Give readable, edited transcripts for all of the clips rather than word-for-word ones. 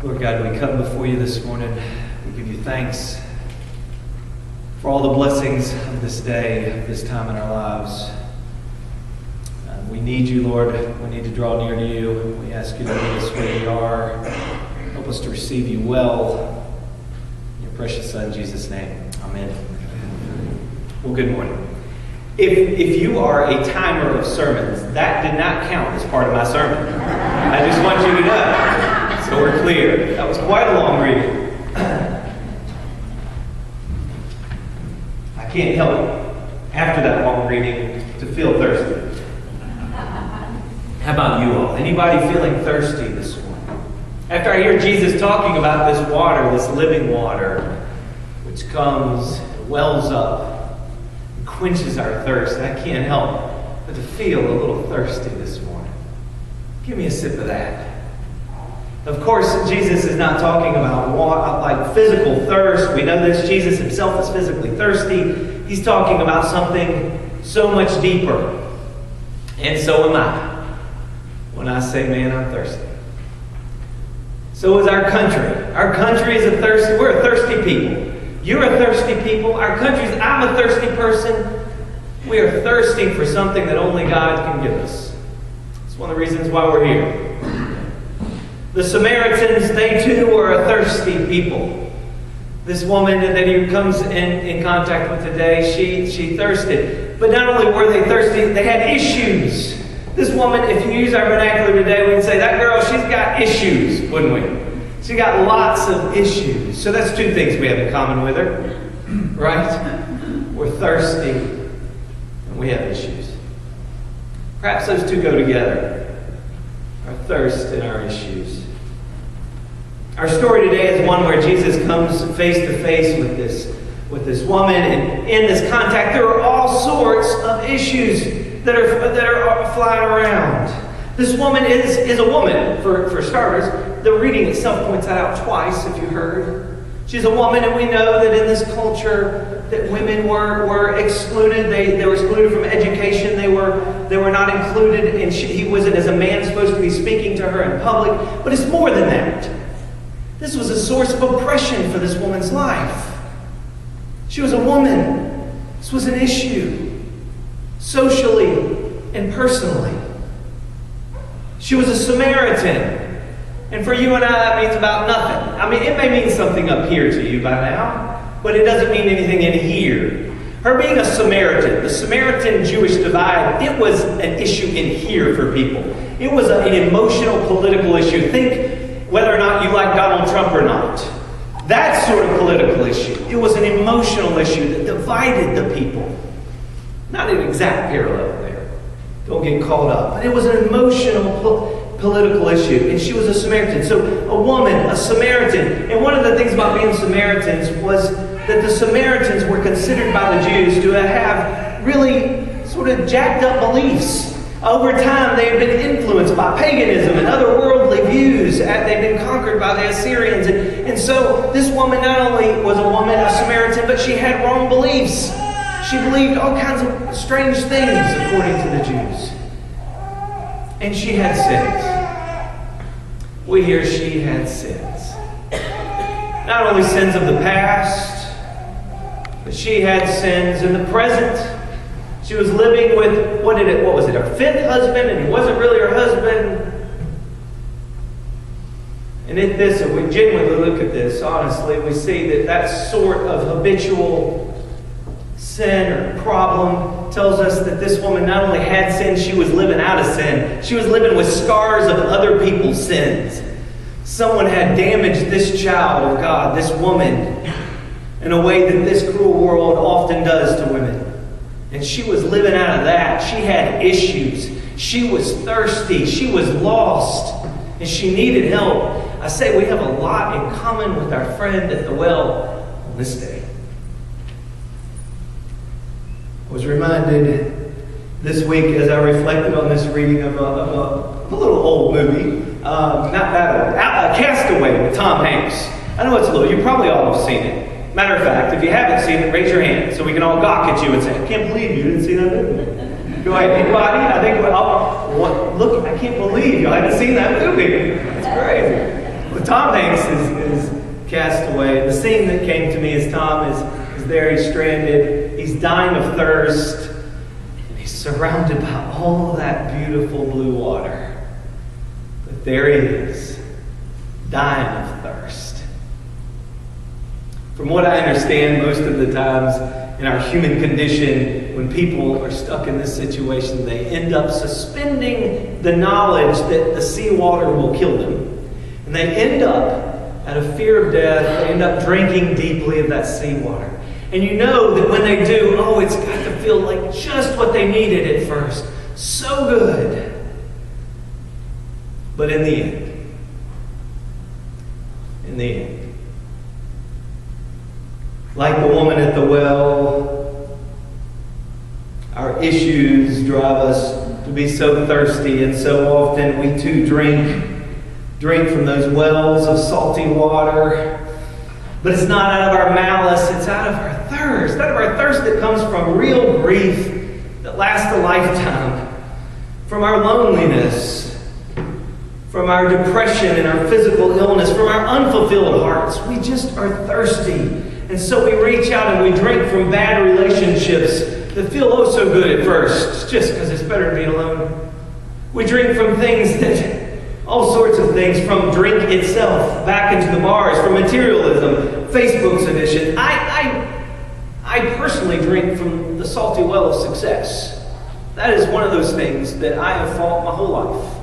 Lord God, we come before you this morning. We give you thanks for all the blessings of this day, of this time in our lives. We need you, Lord. We need to draw near to you. We ask you to meet us where we are. Help us to receive you well. In your precious Son, Jesus' name. Amen. Well, good morning. If you are a timer of sermons, that did not count as part of my sermon. I just want you to know, so we're clear. That was quite a long reading. I can't help, after that long reading, to feel thirsty. How about you all? Anybody feeling thirsty this morning? After I hear Jesus talking about this water, this living water, which comes and wells up and quenches our thirst, I can't help but to feel a little thirsty this morning. Give me a sip of that. Of course, Jesus is not talking about water, like physical thirst. We know this. Jesus himself is physically thirsty. He's talking about something so much deeper. And so am I. When I say, man, I'm thirsty. So is our country. Our country is we're a thirsty people. You're a thirsty people. I'm a thirsty person. We are thirsting for something that only God can give us. It's one of the reasons why we're here. The Samaritans, they too were a thirsty people. This woman that he comes in contact with today, she thirsted. But not only were they thirsty, they had issues. This woman, if you use our vernacular today, we'd say, that girl, she's got issues, wouldn't we? She got lots of issues. So that's two things we have in common with her, right? We're thirsty and we have issues. Perhaps those two go together, our thirst and our issues. Our story today is one where Jesus comes face to face with this woman, and in this contact, there are all sorts of issues that are flying around. This woman is a woman, for starters. The reading itself points that out twice, if you heard. She's a woman, and we know that in this culture that women were excluded. They were excluded from education. They were not included, and he wasn't, as a man, supposed to be speaking to her in public. But it's more than that. This was a source of oppression for this woman's life. She was a woman. This was an issue, socially and personally. She was a Samaritan. And for you and I, that means about nothing. I mean, it may mean something up here to you by now, but it doesn't mean anything in here. Her being a Samaritan, the Samaritan-Jewish divide, it was an issue in here for people. It was an emotional, political issue. Think whether or not you like Donald Trump or not. That sort of political issue. It was an emotional issue that divided the people. Not an exact parallel there. Don't get caught up. But it was an emotional, political issue. And she was a Samaritan. So a woman, a Samaritan. And one of the things about being Samaritans was that the Samaritans were considered by the Jews to have really sort of jacked up beliefs. Over time, they had been influenced by paganism and other worldly views. They'd been conquered by the Assyrians. And so this woman not only was a woman, a Samaritan, but she had wrong beliefs. She believed all kinds of strange things according to the Jews. And she had sins. We hear she had sins. Not only sins of the past, but she had sins in the present. She was living with, what was it, her fifth husband, and he wasn't really her husband. And in this, if we genuinely look at this, honestly, we see that sort of habitual sin or problem tells us that this woman not only had sin, she was living out of sin. She was living with scars of other people's sins. Someone had damaged this child of God, this woman, in a way that this cruel world often does to women. And she was living out of that. She had issues. She was thirsty. She was lost. And she needed help. I say we have a lot in common with our friend at the well on this day. I was reminded this week as I reflected on this reading of a little old movie. Not that old. Castaway with Tom Hanks. I know it's a little. You probably all have seen it. Matter of fact, if you haven't seen it, raise your hand so we can all gawk at you and say, I can't believe you didn't see that movie. Do I anybody? I think, look, I can't believe you haven't seen that movie. It's crazy. With Tom Hanks is cast away. The scene that came to me is Tom is there, he's stranded, he's dying of thirst, and he's surrounded by all of that beautiful blue water. But there he is, dying of thirst. From what I understand, most of the times in our human condition, when people are stuck in this situation, they end up suspending the knowledge that the seawater will kill them. And they end up, out of fear of death, they end up drinking deeply of that seawater. And you know that when they do, it's got to feel like just what they needed at first. So good. But in the end, like the woman at the well, our issues drive us to be so thirsty, and so often we too drink from those wells of salty water. But it's not out of our malice, it's out of our thirst. Out of our thirst that comes from real grief that lasts a lifetime. From our loneliness, from our depression and our physical illness, from our unfulfilled hearts. We just are thirsty. And so we reach out and we drink from bad relationships that feel so good at first, just because it's better to be alone. We drink from things that, all sorts of things, from drink itself, back into the bars, from materialism, Facebook's addiction. I personally drink from the salty well of success. That is one of those things that I have fought my whole life.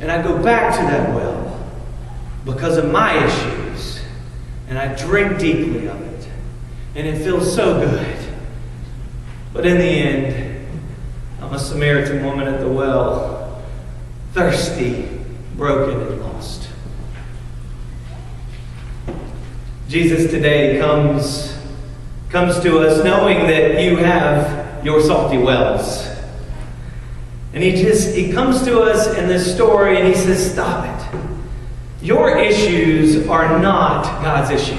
And I go back to that well because of my issues. And I drink deeply of it. And it feels so good. But in the end, I'm a Samaritan woman at the well, thirsty, broken, and lost. Jesus today comes to us knowing that you have your salty wells. And he comes to us in this story and he says, stop it. Your issues are not God's issue.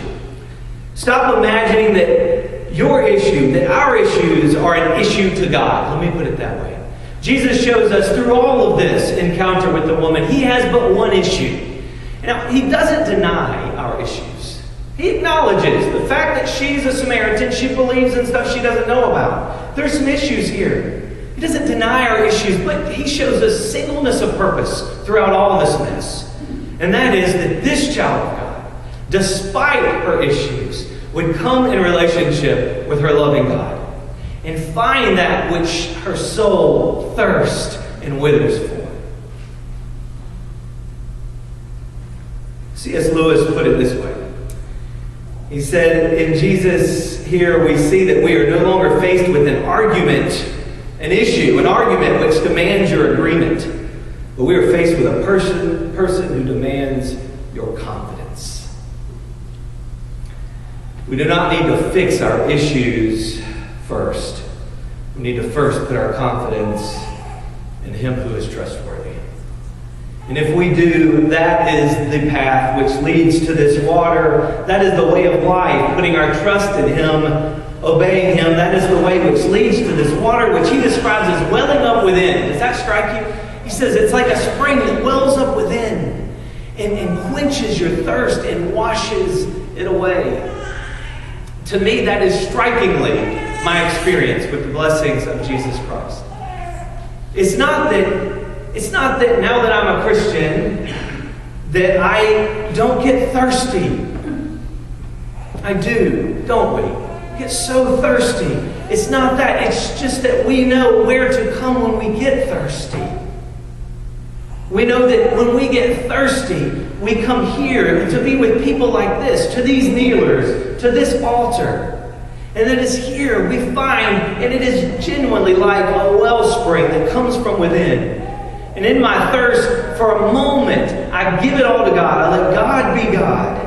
Stop imagining that your issue, that our issues are an issue to God. Let me put it that way. Jesus shows us through all of this encounter with the woman, he has but one issue. Now, he doesn't deny our issues. He acknowledges the fact that she's a Samaritan, she believes in stuff she doesn't know about. There's some issues here. He doesn't deny our issues, but he shows us singleness of purpose throughout all of this mess. And that is that this child of God, despite her issues, would come in relationship with her loving God and find that which her soul thirsts and withers for. C.S. Lewis put it this way. He said, in Jesus here we see that we are no longer faced with an argument, an issue, an argument which demands your agreement, but we are faced with a person who demands your confidence. We do not need to fix our issues first. We need to first put our confidence in Him who is trustworthy. And if we do, that is the path which leads to this water. That is the way of life, putting our trust in Him, obeying Him. That is the way which leads to this water, which He describes as welling up within. Does that strike you? He says it's like a spring that wells up within and quenches your thirst and washes it away. To me, that is strikingly my experience with the blessings of Jesus Christ. It's not that now that I'm a Christian, that I don't get thirsty. I do, don't we? We get so thirsty. It's not that. It's just that we know where to come when we get thirsty. We know that when we get thirsty, we come here to be with people like this, to these kneelers, to this altar. And it is here we find, and it is genuinely like a wellspring that comes from within. And in my thirst, for a moment, I give it all to God. I let God be God.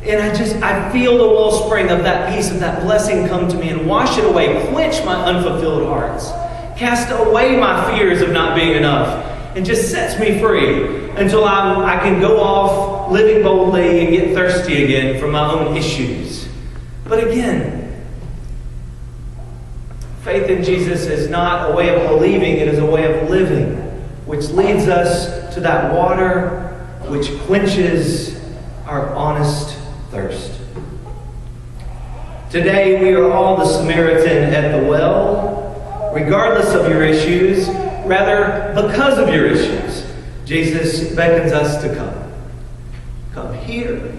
And I feel the wellspring of that peace, of that blessing come to me and wash it away, quench my unfulfilled hearts, cast away my fears of not being enough, and just sets me free until I can go off living boldly and get thirsty again from my own issues. But again, faith in Jesus is not a way of believing, it is a way of living, which leads us to that water which quenches our honest thirst. Today we are all the Samaritan at the well, regardless of your issues, rather because of your issues. Jesus beckons us to come. Come here.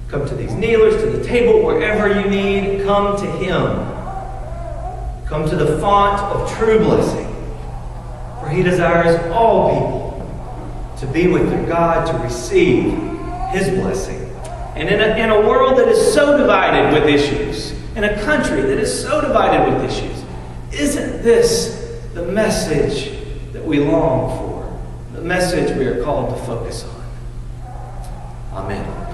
Come to these kneelers, to the table, wherever you need. Come to Him. Come to the font of true blessing. For He desires all people to be with their God, to receive His blessing. And in a world that is so divided with issues, in a country that is so divided with issues, isn't this the message that we long for? The message we are called to focus on? Amen.